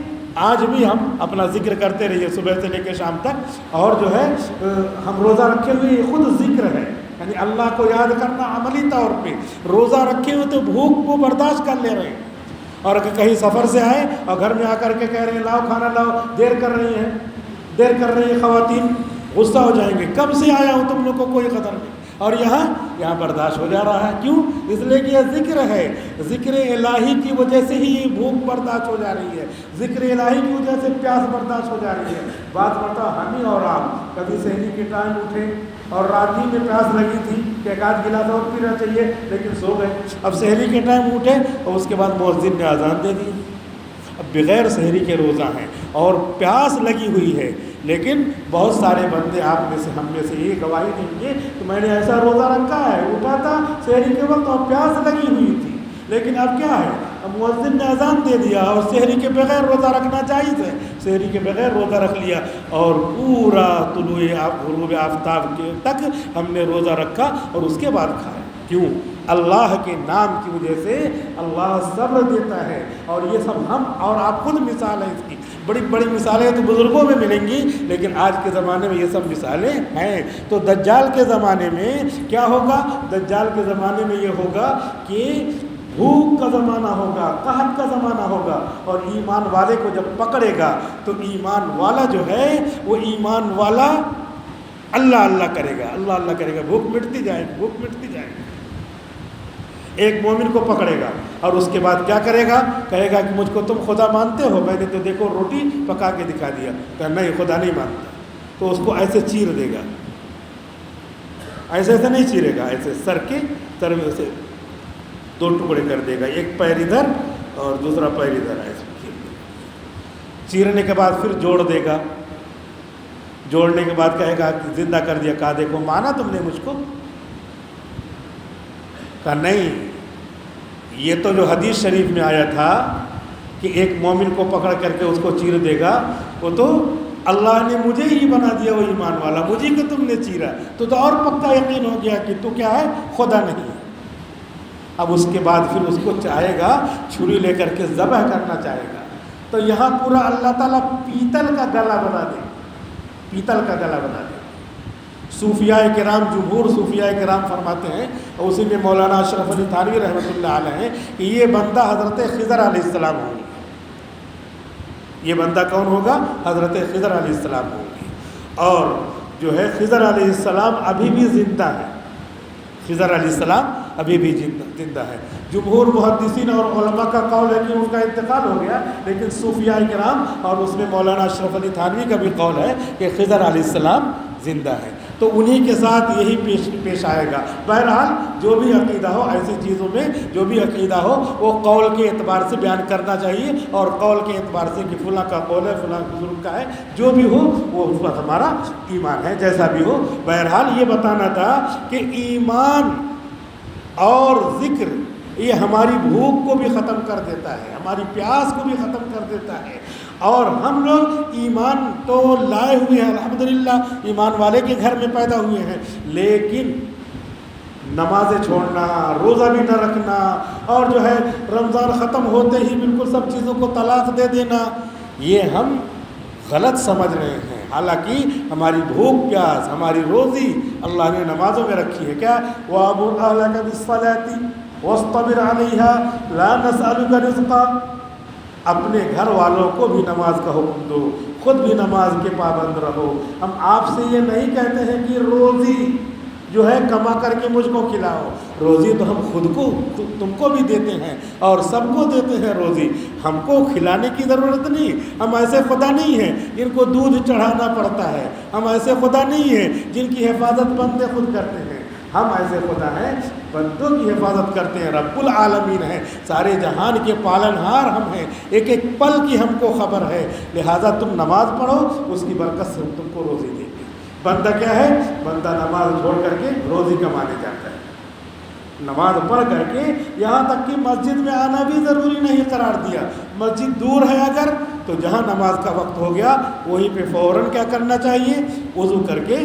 آج بھی ہم اپنا ذکر کرتے رہیے صبح سے لے کے شام تک. اور جو ہے ہم روزہ رکھے ہوئے خود ذکر ہے، یعنی اللہ کو یاد کرنا عملی طور پہ. روزہ رکھے ہوئے تو بھوک کو برداشت کر لے رہے ہیں، اور اگر کہیں سفر سے آئے اور گھر میں آ کر کے کہہ رہے ہیں لاؤ کھانا لاؤ، دیر کر رہی ہیں خواتین، غصہ ہو جائیں گے، کب سے آیا ہوں تم لوگ کو کوئی قدر نہیں. اور یہاں برداشت ہو جا رہا ہے. کیوں؟ اس لیے کہ یہ ذکر ہے. ذکر الہی کی وجہ سے ہی یہ بھوک برداشت ہو جا رہی ہے، ذکر الہی کی وجہ سے پیاس برداشت ہو جا رہی ہے. بات مرتبہ ہم ہی اور آپ کبھی سحری کے ٹائم اٹھے اور رات ہی میں پیاس لگی تھی کہ ایک آدھ گلاس اور پینا چاہیے، لیکن سو گئے. اب سحری کے ٹائم اٹھے اور اس کے بعد مؤذن نے اذان دے دی. اب بغیر سحری کے روزہ ہیں اور پیاس لگی ہوئی ہے. لیکن بہت سارے بندے آپ میں سے، ہم میں سے یہ گواہی دیں گے کہ میں نے ایسا روزہ رکھا ہے، اٹھا تھا سحری کے وقت اور پیاس لگی ہوئی تھی، لیکن اب کیا ہے، اب مؤذن نے اذان دے دیا اور سحری کے بغیر روزہ رکھنا جائز ہے. سحری کے بغیر روزہ رکھ لیا اور پورا طلوع غروب آفتاب کے تک ہم نے روزہ رکھا اور اس کے بعد کھایا. کیوں؟ اللہ کے نام کی وجہ سے اللہ صبر دیتا ہے. اور یہ سب ہم اور آپ خود مثال ہیں. اس کی بڑی بڑی مثالیں تو بزرگوں میں ملیں گی، لیکن آج کے زمانے میں یہ سب مثالیں ہیں. تو دجال کے زمانے میں کیا ہوگا؟ دجال کے زمانے میں یہ ہوگا کہ بھوک کا زمانہ ہوگا، قحط کا زمانہ ہوگا. اور ایمان والے کو جب پکڑے گا تو ایمان والا جو ہے وہ ایمان والا اللہ اللہ کرے گا، اللہ اللہ کرے گا. بھوک مٹتی جائے گی، بھوک مٹتی جائے گی. ایک مومن کو پکڑے گا اور اس کے بعد کیا کرے گا؟ کہے گا کہ مجھ کو تم خدا مانتے ہو؟ میں نے تو دیکھو روٹی پکا کے دکھا دیا. کہ نہیں، خدا نہیں مانتا. تو اس کو ایسے چیر دے گا، ایسے نہیں چیرے گا، ایسے سر کے سر میں سے دو ٹکڑے کر دے گا، ایک پیر ادھر اور دوسرا پیر ادھر، ایسے چیر دے گا. چیرنے کے بعد پھر جوڑ دے گا. جوڑنے کے بعد کہے گا کہ زندہ کر دیا. کہا دیکھو مانا تم نے مجھ کو؟ کہا نہیں، یہ تو جو حدیث شریف میں آیا تھا کہ ایک مومن کو پکڑ کر کے اس کو چیر دے گا، وہ تو اللہ نے مجھے ہی بنا دیا وہ ایمان والا، مجھے کو تم نے چیرا. تو اور پکا یقین ہو گیا کہ تو کیا ہے؟ خدا نہیں ہے. اب اس کے بعد پھر اس کو چاہے گا چھری لے کر کے ذبح کرنا چاہے گا. تو یہاں پورا اللہ تعالیٰ پیتل کا گلا بنا دے، پیتل کا گلا بنا دے. صوفیاء کرام، جمہور صوفیاء کرام فرماتے ہیں، اور اسی میں مولانا اشرف علی تھانوی رحمۃ اللہ علیہ، کہ یہ بندہ حضرت خضر علیہ السلام ہوں گے. یہ بندہ کون ہوگا؟ حضرت خضر علیہ السلام ہوں گے. اور جو ہے خضر علیہ السلام ابھی بھی زندہ ہے. خضر علیہ السلام ابھی بھی زندہ ہے. جمہور محدثین اور علماء کا قول ہے کہ ان کا انتقال ہو گیا، لیکن صوفیاء کرام اور اس میں مولانا اشرف علی تھانوی کا بھی قول ہے کہ خضر علیہ السلام زندہ ہے. تو انہی کے ساتھ یہی پیش آئے گا. بہرحال جو بھی عقیدہ ہو، ایسی چیزوں میں جو بھی عقیدہ ہو وہ قول کے اعتبار سے بیان کرنا چاہیے، اور قول کے اعتبار سے کہ فلاں کا قول ہے، فلاں بزرگ کا ہے، جو بھی ہو وہ اس پر ہمارا ایمان ہے، جیسا بھی ہو. بہرحال یہ بتانا تھا کہ ایمان اور ذکر یہ ہماری بھوک کو بھی ختم کر دیتا ہے، ہماری پیاس کو بھی ختم کر دیتا ہے۔ اور ہم لوگ ایمان تو لائے ہوئے ہیں، الحمدللہ ایمان والے کے گھر میں پیدا ہوئے ہیں، لیکن نمازیں چھوڑنا، روزہ بھی نہ رکھنا، اور جو ہے رمضان ختم ہوتے ہی بالکل سب چیزوں کو طلاق دے دینا، یہ ہم غلط سمجھ رہے ہیں۔ حالانکہ ہماری بھوک پیاس، ہماری روزی اللہ نے نمازوں میں رکھی ہے۔ کیا وَأَمُرْ أَهْلَكَ بِالصَّلَاةِ وَاصْطَبِرْ عَلَيْهَا لَا نَسْأَلُكَ رِزْقًا، اپنے گھر والوں کو بھی نماز کا حکم دو، خود بھی نماز کے پابند رہو۔ ہم آپ سے یہ نہیں کہتے ہیں کہ روزی جو ہے کما کر کے مجھ کو کھلاؤ، روزی تو ہم خود تم کو بھی دیتے ہیں اور سب کو دیتے ہیں روزی، ہم کو کھلانے کی ضرورت نہیں۔ ہم ایسے خدا نہیں ہیں جن کو دودھ چڑھانا پڑتا ہے، ہم ایسے خدا نہیں ہیں جن کی حفاظت بندے خود کرتے ہیں، ہم ایسے خدا ہیں بندوں کی حفاظت کرتے ہیں، رب العالمین ہیں، سارے جہان کے پالن ہار ہم ہیں، ایک ایک پل کی ہم کو خبر ہے، لہٰذا تم نماز پڑھو، اس کی برکت سے ہم تم کو روزی دیں گے۔ بندہ کیا ہے؟ بندہ نماز چھوڑ کر کے روزی کمانے جاتا ہے، نماز پڑھ کر کے یہاں تک کہ مسجد میں آنا بھی ضروری نہیں قرار دیا۔ مسجد دور ہے اگر تو جہاں نماز کا وقت ہو گیا وہیں پہ فوراً کیا کرنا چاہیے؟ وضو کر کے،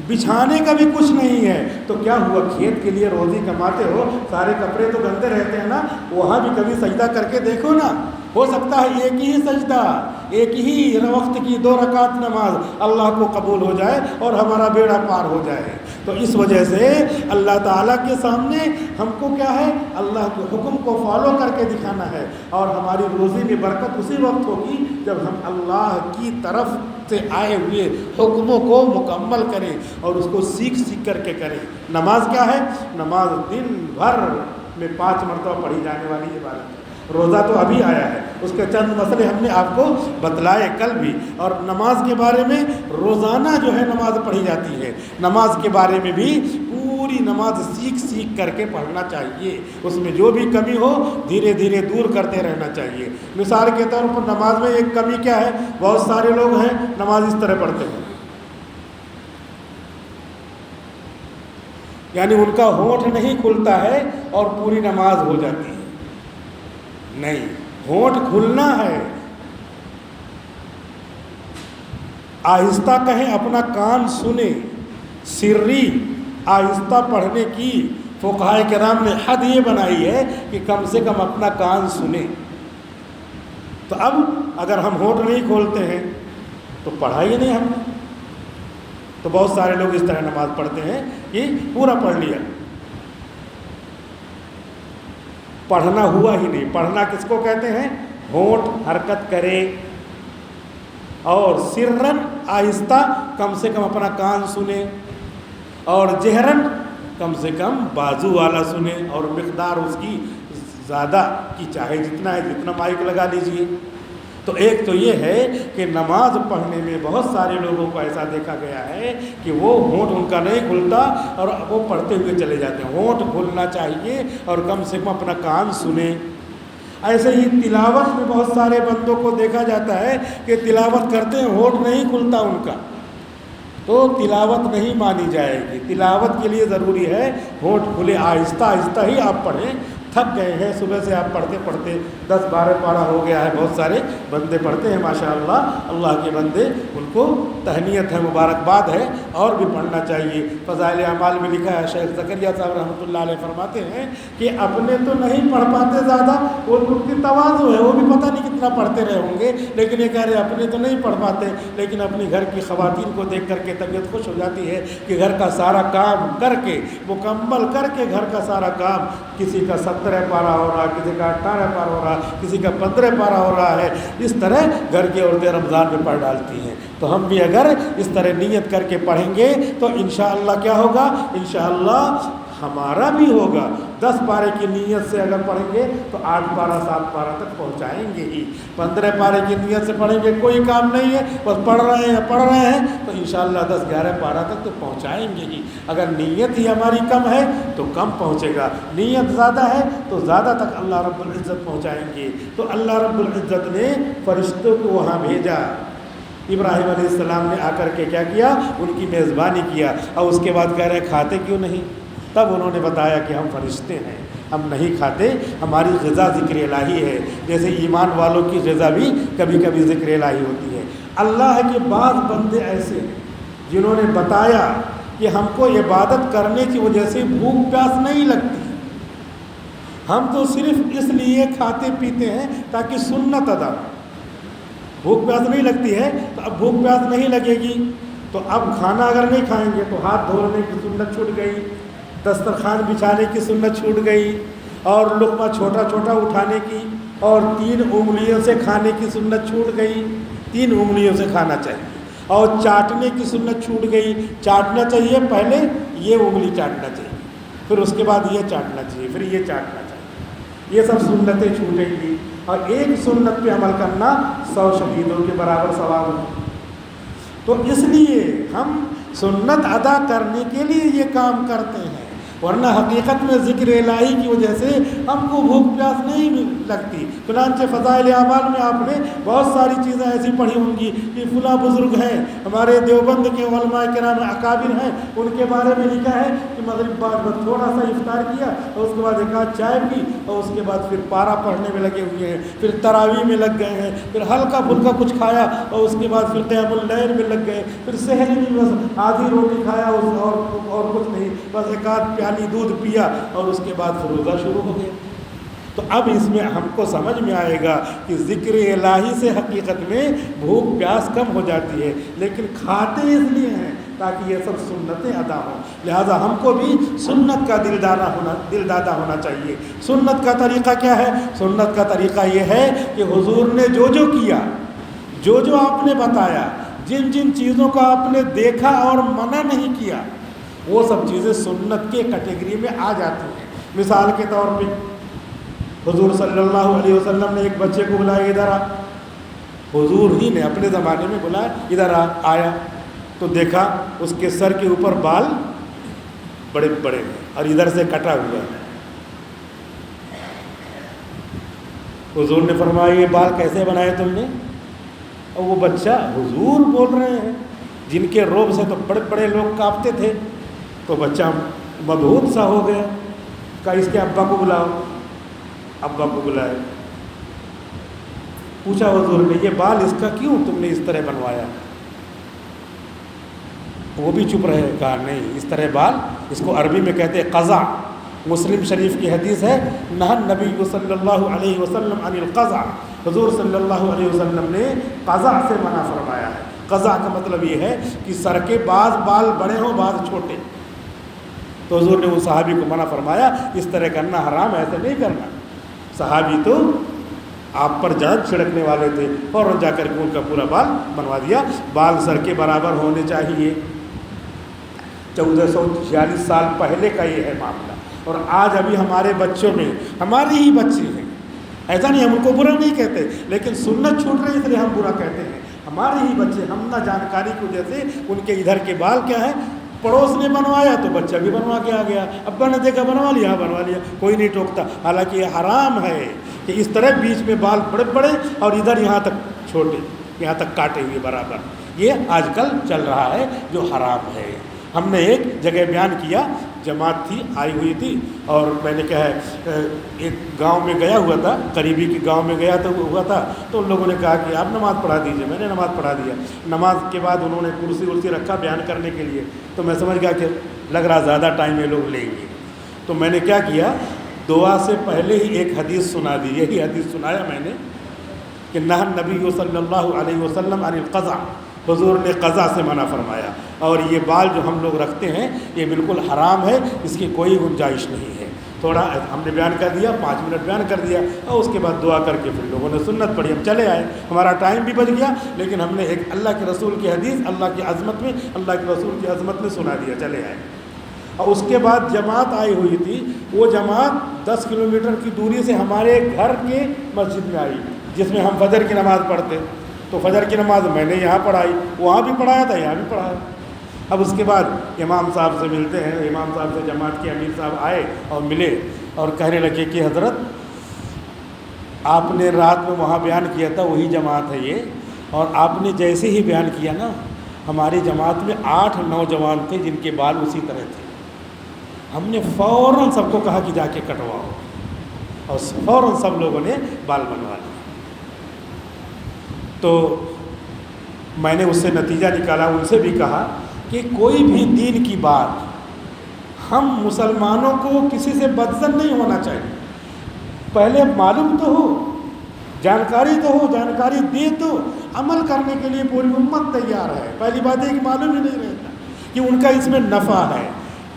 بچھانے کا بھی کچھ نہیں ہے تو کیا ہوا، کھیت کے لیے روزی کماتے ہو، سارے کپڑے تو گندے رہتے ہیں نا، وہاں بھی کبھی سجدہ کر کے دیکھو نا، ہو سکتا ہے ایک ہی سجدہ، ایک ہی وقت کی 2 رکعت نماز اللہ کو قبول ہو جائے اور ہمارا بیڑا پار ہو جائے۔ تو اس وجہ سے اللہ تعالیٰ کے سامنے ہم کو کیا ہے؟ اللہ کے حکم کو فالو کر کے دکھانا ہے، اور ہماری روزی میں برکت اسی وقت ہوگی جب ہم اللہ کی طرف سے آئے ہوئے حکموں کو مکمل کریں اور اس کو سیکھ کر کے کریں۔ نماز کیا ہے؟ نماز دن بھر میں 5 مرتبہ پڑھی جانے والی عبادت ہے۔ روزہ تو ابھی آیا ہے، اس کے چند مسئلے ہم نے آپ کو بتلائے کل بھی، اور نماز کے بارے میں روزانہ جو ہے نماز پڑھی جاتی ہے، نماز کے بارے میں بھی پوری نماز سیکھ کر کے پڑھنا چاہیے، اس میں جو بھی کمی ہو دھیرے دھیرے دور کرتے رہنا چاہیے۔ مثال کے طور پر نماز میں ایک کمی کیا ہے؟ بہت سارے لوگ ہیں نماز اس طرح پڑھتے ہیں، یعنی ان کا ہونٹ نہیں کھلتا ہے اور پوری نماز ہو جاتی ہے۔ نہیں، ہونٹ کھلنا ہے، آہستہ کہیں، اپنا کان سنیں، سری آہستہ پڑھنے کی فقہائے کرام نے حد یہ بنائی ہے کہ کم سے کم اپنا کان سنیں۔ تو اب اگر ہم ہونٹ نہیں کھولتے ہیں تو پڑھا ہی نہیں ہم نے، تو بہت سارے لوگ اس طرح نماز پڑھتے ہیں کہ پورا پڑھ لیا، پڑھنا ہوا ہی نہیں۔ پڑھنا کس کو کہتے ہیں؟ ہونٹ حرکت کرے اور سرن آہستہ کم سے کم اپنا کان سنے، اور جہرن کم سے کم بازو والا سنے، اور مقدار اس کی زیادہ کی چاہے جتنا ہے، جتنا مائک لگا لیجئے۔ تو ایک تو یہ ہے کہ نماز پڑھنے میں بہت سارے لوگوں کو ایسا دیکھا گیا ہے کہ وہ ہونٹ ان کا نہیں کھلتا اور وہ پڑھتے ہوئے چلے جاتے ہیں۔ ہونٹ کھلنا چاہیے اور کم سے کم اپنا کان سنیں۔ ایسے ہی تلاوت میں بہت سارے بندوں کو دیکھا جاتا ہے کہ تلاوت کرتے ہیں، ہونٹ نہیں کھلتا ان کا، تو تلاوت نہیں مانی جائے گی۔ تلاوت کے لیے ضروری ہے ہونٹ کھلے، آہستہ آہستہ ہی آپ پڑھیں۔ تھک گئے ہیں صبح سے آپ پڑھتے پڑھتے، 10-12 پارہ ہو گیا ہے، بہت سارے بندے پڑھتے ہیں ماشاءاللہ، اللہ کے بندے، ان کو تہنیت ہے، مبارکباد ہے، اور بھی پڑھنا چاہیے۔ فضائل اعمال میں لکھا ہے، شیخ زکریا صاحب رحمۃ اللہ علیہ فرماتے ہیں کہ اپنے تو نہیں پڑھ پاتے زیادہ، وہ ان کی تواضع ہے، وہ بھی پتہ نہیں کتنا پڑھتے رہے ہوں گے، لیکن یہ کہہ رہے اپنے تو نہیں پڑھ پاتے، لیکن اپنی گھر کی خواتین کو دیکھ کر کے طبیعت خوش ہو جاتی ہے کہ گھر کا سارا کام کر کے، مکمل کر کے گھر کا سارا کام، کسی کا 17 پارہ ہو رہا، کسی کا 18 پارہ ہو رہا، کسی کا 15 پارہ ہو رہا ہے، اس طرح گھر کی عورتیں رمضان میں پڑھ ڈالتی ہیں۔ تو ہم بھی اگر اس طرح نیت کر کے پڑھیں گے تو انشاءاللہ کیا ہوگا؟ انشاءاللہ ہمارا بھی ہوگا۔ 10 پارے کی نیت سے اگر پڑھیں گے تو 8 پارہ 7 پارہ تک پہنچائیں گے ہی۔ 15 پارے کی نیت سے پڑھیں گے، کوئی کام نہیں ہے، بس پڑھ رہے ہیں تو انشاءاللہ 10-11 پارہ تک تو پہنچائیں گے ہی۔ اگر نیت ہی ہماری کم ہے تو کم پہنچے گا، نیت زیادہ ہے تو زیادہ تک اللہ رب العزت پہنچائیں گے۔ تو اللہ رب العزت نے فرشتوں کو وہاں بھیجا، ابراہیم علیہ السلام نے آ کر کے کیا کیا؟ ان کی میزبانی کیا، اور اس کے بعد کہہ رہے کھاتے کیوں نہیں؟ تب انہوں نے بتایا کہ ہم فرشتے ہیں، ہم نہیں کھاتے. ہماری غذا ذکر الہی ہے، جیسے ایمان والوں کی غذا بھی کبھی کبھی ذکر الہی ہوتی ہے. اللہ کے بعض بندے ایسے ہیں جنہوں نے بتایا کہ ہم کو عبادت کرنے کی وجہ سے بھوک پیاس نہیں لگتی، ہم تو صرف اس لیے کھاتے پیتے ہیں تاکہ سنت ادا ہو. بھوک پیاس نہیں لگتی ہے تو اب بھوک پیاس نہیں لگے گی تو اب کھانا اگر نہیں کھائیں گے تو ہاتھ دھونے کی سنت چھوٹ گئی، دسترخوان بچھانے کی سنت چھوٹ گئی، اور لقمہ چھوٹا چھوٹا اٹھانے کی اور 3 انگلیوں سے کھانے کی سنت چھوٹ گئی. 3 انگلیوں سے کھانا چاہیے. اور چاٹنے کی سنت چھوٹ گئی. چاٹنا چاہیے، پہلے یہ انگلی چاٹنا چاہیے، پھر اس کے بعد یہ چاٹنا چاہیے، پھر یہ چاٹنا چاہیے. یہ سب سنتیں چھوٹیں گی. اور ایک سنت پہ عمل کرنا 100 شہیدوں کے برابر ثواب ہے. تو اس لیے ہم سنت ادا کرنے کے لیے یہ کام کرتے ہیں، ورنہ حقیقت میں ذکر الہی کی وجہ سے ہم کو بھوک پیاس نہیں لگتی. چنانچہ فضائل اعمال میں آپ نے بہت ساری چیزیں ایسی پڑھی ہوں گی کہ فلاں بزرگ ہیں، ہمارے دیوبند کے علماء کرام اکابر ہیں، ان کے بارے میں لکھا ہے کہ مغرب بعد تھوڑا سا افطار کیا اور اس کے بعد 1 آدھ چائے پی اور اس کے بعد پھر پارا پڑھنے میں لگے ہوئے ہیں، پھر تراویح میں لگ گئے ہیں، پھر ہلکا پھلکا کچھ کھایا اور اس کے بعد پھر قیام اللیل میں لگ گئے، پھر سحر میں بس آدھی روٹی کھایا اور کچھ نہیں، بس 1 آدھ پیالی دودھ پیا اور اس کے بعد پھر روزہ شروع ہو گیا. تو اب اس میں ہم کو سمجھ میں آئے گا کہ ذکر الہی سے حقیقت میں بھوک پیاس کم ہو جاتی ہے، لیکن کھاتے اس لیے ہیں تاکہ یہ سب سنتیں ادا ہوں. لہذا ہم کو بھی سنت کا دل دادا ہونا چاہیے. سنت کا طریقہ کیا ہے؟ سنت کا طریقہ یہ ہے کہ حضور نے جو کیا، جو آپ نے بتایا، جن چیزوں کو آپ نے دیکھا اور منع نہیں کیا، وہ سب چیزیں سنت کے کیٹیگری میں آ جاتی ہیں. مثال کے طور پہ حضور صلی اللہ علیہ وسلم نے ایک بچے کو بلایا، ادھر آ. حضور ہی نے اپنے زمانے میں بلایا، ادھر آیا تو دیکھا اس کے سر کے اوپر بال بڑے بڑے ہیں اور ادھر سے کٹا ہوا ہے. حضور نے فرمایا یہ بال کیسے بنائے تم نے؟ اور وہ بچہ، حضور بول رہے ہیں جن کے روب سے تو بڑے بڑے لوگ کانپتے تھے، تو بچہ مبہوت سا ہو گیا. کہا اس کے ابا کو بلاؤ. ابا کو بلائے، پوچھا حضور نے یہ بال اس کا کیوں تم نے اس طرح بنوایا؟ وہ بھی چپ رہے. کہا نہیں، اس طرح بال، اس کو عربی میں کہتے ہیں قضا. مسلم شریف کی حدیث ہے، نہى النبی صلی اللہ علیہ وسلم عن القضا. حضور صلی اللہ علیہ وسلم نے قضا سے منع فرمایا ہے. قضا کا مطلب یہ ہے کہ سر کے بعض بال بڑے ہوں بعض چھوٹے. تو حضور نے وہ صحابی کو منع فرمایا اس طرح کرنا حرام ہے، ایسے نہیں کرنا. صحابی تو آپ پر جان چھڑکنے والے تھے، فوراً جا کر کے ان کا پورا بال بنوا دیا. بال سر کے برابر ہونے چاہیے. 1446 سال پہلے کا یہ ہے معاملہ. اور آج ابھی ہمارے بچوں میں، ہمارے ہی بچے ہیں، ایسا نہیں ہم ان کو برا نہیں کہتے، لیکن سنت چھوٹ رہی اس لیے ہم برا کہتے ہیں. ہمارے ہی بچے، ہم نہ جانکاری کی وجہ سے ان کے ادھر کے بال کیا ہے، پڑوس نے بنوایا تو بچہ بھی بنوا کے آ گیا، ابا نے دیکھا بنوا لیا، کوئی نہیں ٹوکتا. حالانکہ یہ حرام ہے کہ اس طرح بیچ میں بال بڑے بڑے اور ادھر یہاں تک چھوٹے، یہاں تک کاٹے ہوئے برابر. یہ آج کل چل رہا ہے جو حرام ہے. ہم نے ایک جگہ بیان کیا، جماعت تھی آئی ہوئی تھی، اور میں نے کہا ایک گاؤں میں گیا ہوا تھا، قریبی کے گاؤں میں گیا تو ہوا تھا، تو ان لوگوں نے کہا کہ آپ نماز پڑھا دیجئے. میں نے نماز پڑھا دیا. نماز کے بعد انہوں نے کرسی رکھا بیان کرنے کے لیے، تو میں سمجھ گیا کہ لگ رہا زیادہ ٹائم یہ لوگ لیں گے. تو میں نے کیا کیا، دعا سے پہلے ہی ایک حدیث سنا دی. یہی حدیث سنایا میں نے کہ نہى النبی صلی اللہ علیہ وسلم عن القضا. حضور نے قضا سے منع فرمایا، اور یہ بال جو ہم لوگ رکھتے ہیں یہ بالکل حرام ہے، اس کی کوئی گنجائش نہیں ہے. تھوڑا ہم نے بیان کر دیا، 5 منٹ بیان کر دیا، اور اس کے بعد دعا کر کے پھر لوگوں نے سنت پڑھی، ہم چلے آئے. ہمارا ٹائم بھی بچ گیا، لیکن ہم نے ایک اللہ کے رسول کی حدیث اللہ کی عظمت میں، اللہ کے رسول کی عظمت میں سنا دیا، چلے آئے. اور اس کے بعد جماعت آئی ہوئی تھی، وہ جماعت 10 کلومیٹر کی دوری سے ہمارے گھر کے مسجد میں آئی، جس میں ہم فجر کی نماز پڑھتے. تو فجر کی نماز میں نے یہاں پڑھائی، وہاں بھی پڑھایا تھا، یہاں بھی پڑھایا. اب اس کے بعد امام صاحب سے ملتے ہیں، امام صاحب سے جماعت کے امیر صاحب آئے اور ملے اور کہنے لگے کہ حضرت آپ نے رات میں وہاں بیان کیا تھا، وہی جماعت ہے یہ، اور آپ نے جیسے ہی بیان کیا نا، ہماری جماعت میں 8 نوجوان تھے جن کے بال اسی طرح تھے. ہم نے فوراً سب کو کہا کہ جا کے کٹواؤ، اور فوراً سب لوگوں نے بال بنوا لیے۔ تو میں نے اس سے نتیجہ نکالا، ان سے بھی کہا کہ کوئی بھی دین کی بات ہم مسلمانوں کو کسی سے بدظن نہیں ہونا چاہیے، پہلے معلوم تو ہو، جانکاری تو ہو، جانکاری دے تو عمل کرنے کے لیے پوری امت تیار ہے۔ پہلی بات ہے کہ معلوم ہی نہیں رہتا کہ ان کا اس میں نفع ہے،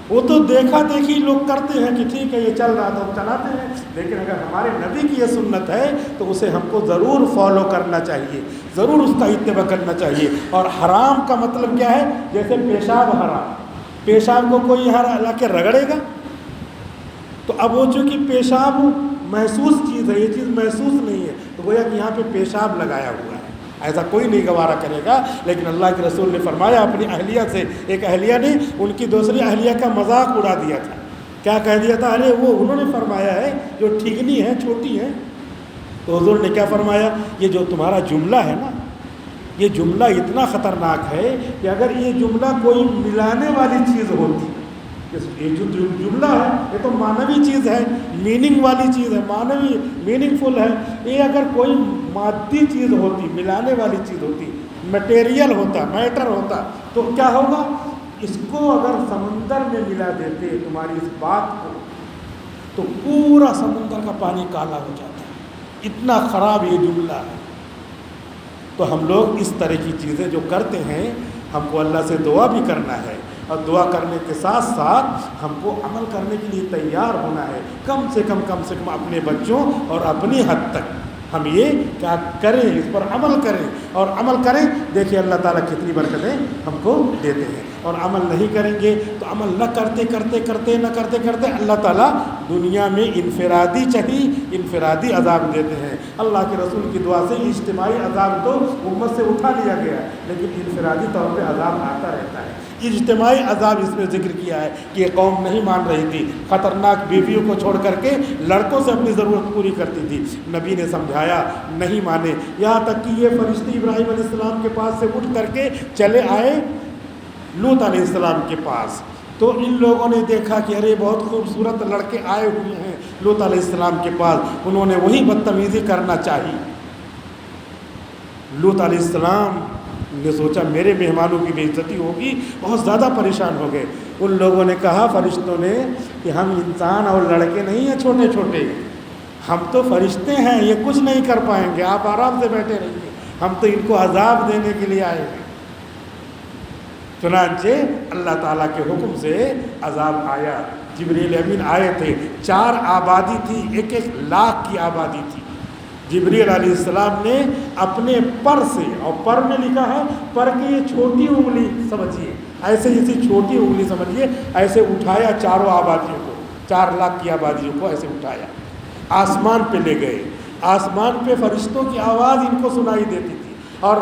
وہ تو دیکھا دیکھی لوگ کرتے ہیں کہ ٹھیک ہے یہ چل رہا تو ہم چلاتے ہیں، لیکن اگر ہمارے نبی کی یہ سنت ہے تو اسے ہم کو ضرور فالو کرنا چاہیے، ضرور اس کا اتباع کرنا چاہیے۔ اور حرام کا مطلب کیا ہے؟ جیسے پیشاب حرام، پیشاب کو کوئی یہاں لا کے رگڑے گا تو اب وہ چونکہ پیشاب محسوس چیز ہے، یہ چیز محسوس نہیں ہے، تو گویا کہ یہاں پہ پیشاب لگایا ہوا ہے، ایسا کوئی نہیں گوارا کرے گا۔ لیکن اللہ کے رسول نے فرمایا اپنی اہلیہ سے، ایک اہلیہ نے ان کی دوسری اہلیہ کا مذاق اڑا دیا تھا، کیا کہہ دیا تھا؟ ارے وہ انہوں نے فرمایا ہے جو ٹھیکنی ہے، چھوٹی ہے، تو حضور نے کیا فرمایا؟ یہ جو تمہارا جملہ ہے نا، یہ جملہ اتنا خطرناک ہے کہ اگر یہ جملہ کوئی ملانے والی چیز ہوتی، یہ جو جملہ ہے یہ تو معنوی چیز ہے، میننگ والی چیز ہے، معنوی میننگ فل ہے، یہ اگر کوئی مادی چیز ہوتی، ملانے والی چیز ہوتی، مٹیریل ہوتا، میٹر ہوتا، تو کیا ہوگا؟ اس کو اگر سمندر میں ملا دیتے تمہاری اس بات کو، تو پورا سمندر کا پانی کالا ہو جاتا ہے، اتنا خراب یہ جملہ ہے۔ تو ہم لوگ اس طرح کی چیزیں جو کرتے ہیں، ہم کو اللہ سے دعا بھی کرنا ہے، اور دعا کرنے کے ساتھ ساتھ ہم کو عمل کرنے کے لیے تیار ہونا ہے، کم سے کم اپنے بچوں اور اپنی حد تک ہم یہ کیا کریں، اس پر عمل کریں، اور عمل کریں، دیکھیں اللہ تعالیٰ کتنی برکتیں ہم کو دیتے ہیں۔ اور عمل نہیں کریں گے تو عمل نہ کرتے کرتے اللہ تعالیٰ دنیا میں انفرادی عذاب دیتے ہیں۔ اللہ کے رسول کی دعا سے اجتماعی عذاب تو امت سے اٹھا لیا گیا ہے، لیکن انفرادی طور پہ عذاب آتا رہتا ہے۔ اجتماعی عذاب اس میں ذکر کیا ہے کہ یہ قوم نہیں مان رہی تھی، خطرناک بیویوں کو چھوڑ کر کے لڑکوں سے اپنی ضرورت پوری کرتی تھی، نبی نے سمجھایا، نہیں مانے، یہاں تک کہ یہ فرشتے ابراہیم علیہ السلام کے پاس سے اٹھ کر کے چلے آئے لوط علیہ السلام کے پاس، تو ان لوگوں نے دیکھا کہ ارے بہت خوبصورت لڑکے آئے ہوئے ہیں لوط علیہ السلام کے پاس، انہوں نے وہی بدتمیزی کرنا چاہی۔ لوط علیہ السلام نے سوچا میرے مہمانوں کی بے عزتی ہوگی، بہت زیادہ پریشان ہو گئے۔ ان لوگوں نے کہا فرشتوں نے کہ ہم انسان اور لڑکے نہیں ہیں چھوٹے چھوٹے، ہم تو فرشتے ہیں، یہ کچھ نہیں کر پائیں گے، آپ آرام سے بیٹھے رہیے، ہم تو ان کو عذاب دینے کے لیے آئے ہیں۔ چنانچہ اللہ تعالیٰ کے حکم سے عذاب آیا، جبریل امین آئے تھے، 4 آبادی تھی، 1 لاکھ کی آبادی تھی۔ جبریل علیہ السلام نے اپنے پر سے، اور پر میں لکھا ہے پر کی یہ چھوٹی انگلی سمجھیے، ایسے اسی چھوٹی انگلی سمجھیے، ایسے اٹھایا 4 آبادیوں کو، 4 لاکھ کی آبادیوں کو ایسے اٹھایا، آسمان پہ لے گئے۔ آسمان پہ فرشتوں کی آواز ان کو سنائی دیتی تھی، اور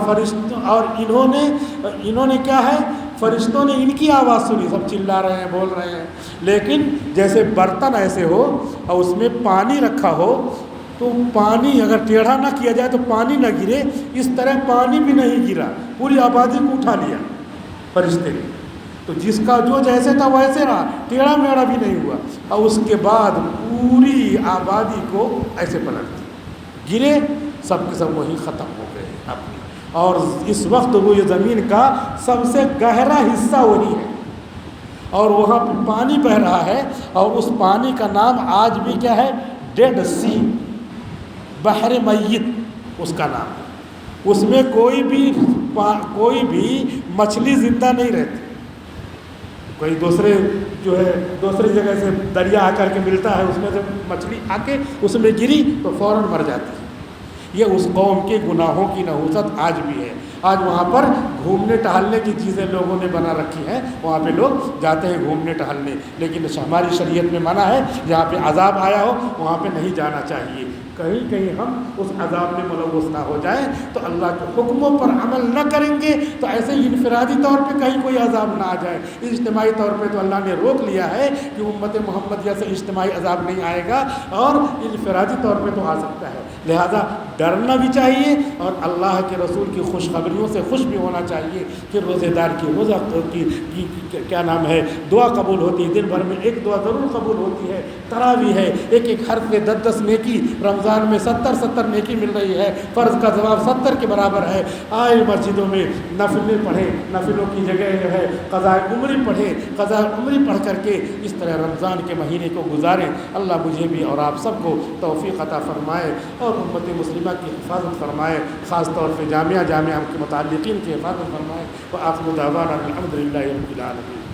انہوں نے کیا ہے، فرشتوں نے ان کی آواز سنی، سب چلا رہے ہیں، بول رہے ہیں، لیکن جیسے برتن ایسے ہو اور اس میں پانی رکھا ہو، تو پانی اگر ٹیڑھا نہ کیا جائے تو پانی نہ گرے، اس طرح پانی بھی نہیں گرا، پوری آبادی کو اٹھا لیا فرشتے نے، تو جس کا جو جیسے تھا ویسے رہا، ٹیڑھا میڑا بھی نہیں ہوا، اور اس کے بعد پوری آبادی کو ایسے پلٹ دیا، گرے سب کے سب وہی ختم ہو گئے اپنی۔ اور اس وقت وہ یہ زمین کا سب سے گہرا حصہ وہی ہے، اور وہاں پہ پانی بہ رہا ہے، اور اس پانی کا نام آج بھی کیا ہے؟ ڈیڈ سی، بحر میت اس کا نام ہے۔ اس میں کوئی بھی مچھلی زندہ نہیں رہتی، کوئی دوسری جگہ سے دریا آ کر کے ملتا ہے، اس میں سے مچھلی آ کے اس میں گری تو فوراً مر جاتی ہے۔ یہ اس قوم کے گناہوں کی نحوست آج بھی ہے۔ آج وہاں پر گھومنے ٹہلنے کی چیزیں لوگوں نے بنا رکھی ہیں، وہاں پہ لوگ جاتے ہیں گھومنے ٹہلنے، لیکن ہماری شریعت میں منع ہے، جہاں پہ عذاب آیا ہو وہاں پہ نہیں جانا چاہیے۔ کہیں کہیں ہم اس عذاب میں ملوث نہ ہو جائیں، تو اللہ کے حکموں پر عمل نہ کریں گے تو ایسے ہی انفرادی طور پہ کہیں کوئی عذاب نہ آ جائے۔ اجتماعی طور پہ تو اللہ نے روک لیا ہے کہ امت محمدیہ سے اجتماعی عذاب نہیں آئے گا، اور انفرادی طور پہ تو آ سکتا ہے۔ لہذا ڈرنا بھی چاہیے اور اللہ کے رسول کی خوشخبریوں سے خوش بھی ہونا چاہیے کہ روزے دار کی روزہ کی کیا نام ہے دعا قبول ہوتی ہے، دن بھر میں ایک دعا ضرور قبول ہوتی ہے، تراویح ہے، ایک ایک حرف میں 10 نیکی، رمضان میں 70 نیکی مل رہی ہے، فرض کا ثواب 70 کے برابر ہے۔ آئے مسجدوں میں نفلیں پڑھیں، نفلوں کی جگہ جو ہے قضاء عمری پڑھیں، قضاء عمری پڑھ کر کے اس طرح رمضان کے مہینے کو گزاریں۔ اللہ مجھے بھی اور آپ سب کو توفیق عطا فرمائے اور امت مسلمہ کی حفاظت فرمائے، خاص طور پہ جامعہ کے متعلقین کی حفاظت فرمائے۔ وآخر دعوانا الحمد للہ رب العالمین۔